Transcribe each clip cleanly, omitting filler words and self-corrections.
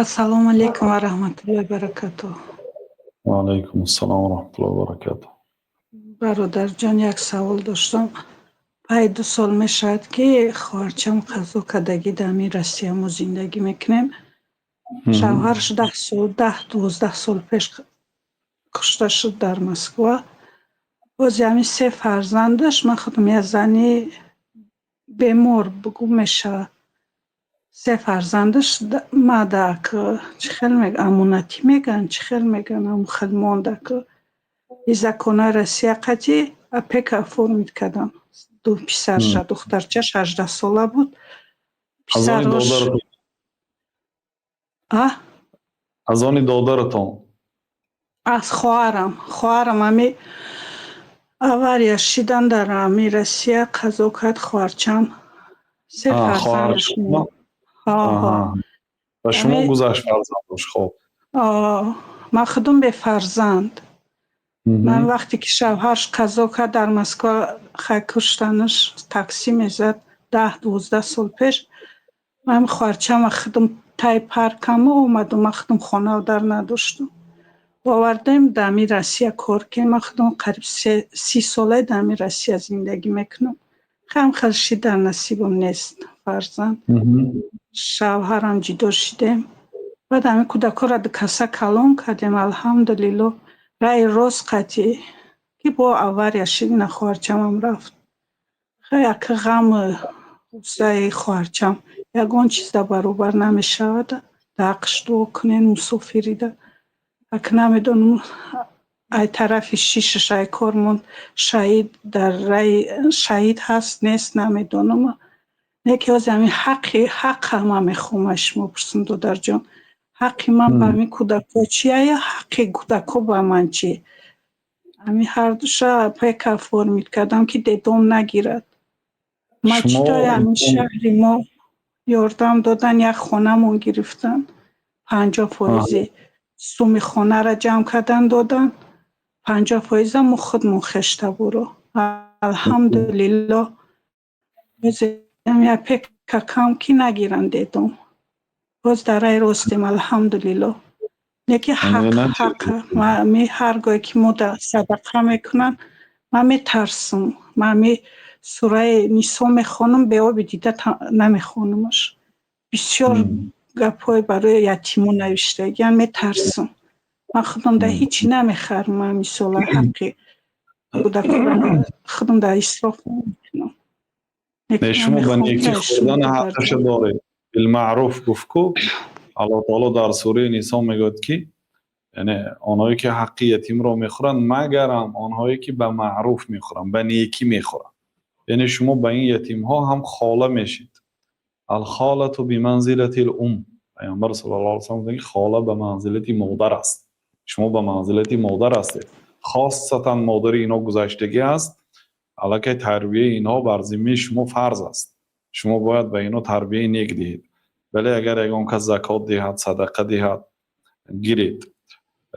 Assalomu alaykum va rahmatullohi barakatuh. و علیکم السلام و رحمت الله و برکاته. برادرجان یک سوال داشتم. پای 2 سال میشد که خواهرچم قضا کردگی در می روسیه ما زندگی میکنیم. شوهرش 10-12 سال پیش کشته شد در مسکو. باز همین 3 فرزندش من خودم یه زنی بیمار بگو میشه. 3 فرزندش ماده که چه خیلی میگن امونتی میگن چه خیلی میگن هم خیلی مانده که закони Россия қати опека оформит кардам. Ду писарша духтарчаш 18 сола буд. از آن Писарош از آن دادرتان аз хоҳарам ҳами авария шидан дар ҳами Россия қазо кард хоҳарчам 3 خواهر фарзандаш شما ҳо و شما ҳами گذشت فرزندش. خب ман худум бефарзанд. من وقتی که شوهرش قضا کرد در مسکو خواهی کشتنش تاکسی میزد 10-12 سال پیش من خواهرچم خودم تای پارکم اومدم من خودم خانه در نداشتم آوردیم در می روسیه کار که من خودم قریب 30 ساله در می روسیه زندگی میکنم خیلی در نصیبم نیست فرزند شوهرم جدا شدیم بعد همین کودکا را کسا کلان کردیم الحمدلله رای راست قطعی که با авария шидина хоҳарчамам рафт. Хеле як ғам ғуссаи хоҳарчам ягон чизда баробар намешавад. Дар ҳаққиш дуо кунед мусофирида. Як намедонам ай тарафи шишаш ай кор монд шаҳид дар раи шаҳид ҳаст нест намедонам. Неки ҳозир ҳамин ҳаққам мехоҳам аз шумо пурсам додарҷон. ҳаққи ман ба ҳамин кӯдако чия ё ҳаққи кӯдако ба ман чи? ҳамин ҳардуша опека оформид кардам ки дедом нагирад. мачитои ҳамин шаҳри мо ёрдам додан як хонамон гирифтан 50% суми хонара ҷамъ кардан додан 50% мо худмон хешта буро алҳамдулиллоҳ опека кам ки нагиранд дедом боз дар рай ростем алҳамдулиллоҳ. неки ҳақ ми ҳаргоҳе ки мо садақа мекунам ман метарсам ман сураи нисо мехонам беоби дида намехонамаш бисёр гапҳои барои ятимон навиштагиам метарсам ман худам дар ҳичи намехарам ман мисола ҳаққи кӯдаконам худам дар исроф намекунам. شما به نیکی خوردن حقش دارید. بالمعروف گفت کو الله تعالی در سوره نساء میگوید که یعنی آنهایی که حق یتیم را میخورند مگر آنهایی که به معروف میخورند به نیکی میخورند. یعنی شما به این یتیم ها هم خاله میشید. الخاله بمنزلة الام. پیامبر صلی الله علیه و سلم میگه خاله به منزلت مادر است. شما به منزلت مادر هستید. خاصتا مادر اینا گذشتگی است. البته تربیه اینها بر ذمه شما فرض است. شما باید به اینا تربیه نیک دهید. ولی اگر یگان کس زکات دهد صدقه دهد گیرید.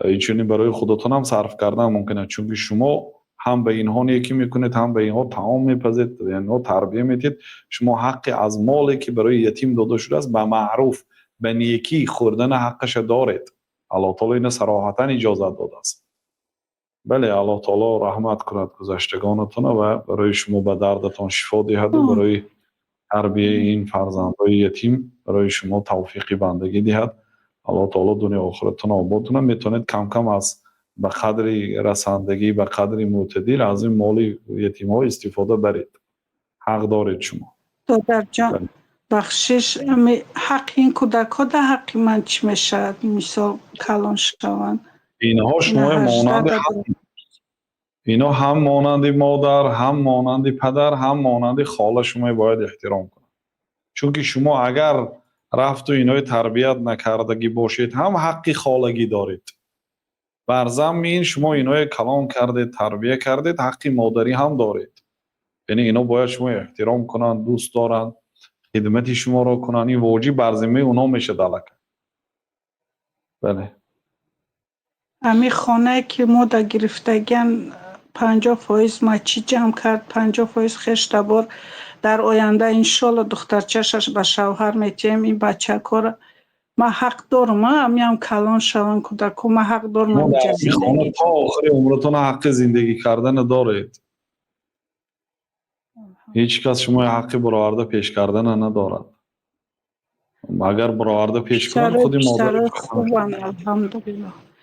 اینچنین برای خودتون هم صرف کردن ممکنه چون شما هم به اینها نیکی میکنید هم به اینها طعام میپزید یعنی تربیه میدید. شما حق از مالی که برای یتیم داده شده است به معروف به نیکی خوردن حقش دارید. الله تعالی این صراحتا اجازت داده است. بله الله تعالی رحمت کند گذشتگانتون و برای شما به دردتان شفا دهد و برای تربیه این فرزندان یتیم برای شما توفیق بندگی دهد. الله تعالی دنیا آخرتون آباد کنه. میتونید کم کم از به قدر رساندگی به قدر معتدل از این مال یتیم ها استفاده برید. حق دارید شما. دادر جان بخشش حق این کودک‌ها در حق من چی میشه؟ مثال کلان شوند اینها شما مانند اینا هم مانند مادر هم مانند پدر هم مانند خاله شما باید احترام کنید. چون که شما اگر رفت و اینای تربیت نکردگی باشید هم حقی خالگی دارید. بر ضمن شما اینای کلام کردید تربیت کردید حقی مادری هم دارید. یعنی اینا باید شما احترام کنن دوست دارن خدمت شما را کنن. این واجب بر ذمه اونا میشه دلکه. بله امی خانه که ما در گرفتگین 50% مچی جمع کرد 50% خشت بار در آینده انشالله دخترچشش به شوهر میتیم این بچه کار ما حق دارم میام کلان شوم کودکو ما حق دارم شما در اینجا این خانه زندگی تا آخر عمرتون حق زندگی کردن دارید. هیچ کس شما حق برآورده پیش کردن ندارد. اگر برآورده پیش کنن خودی مادر بیشتر خوبن الحمدلله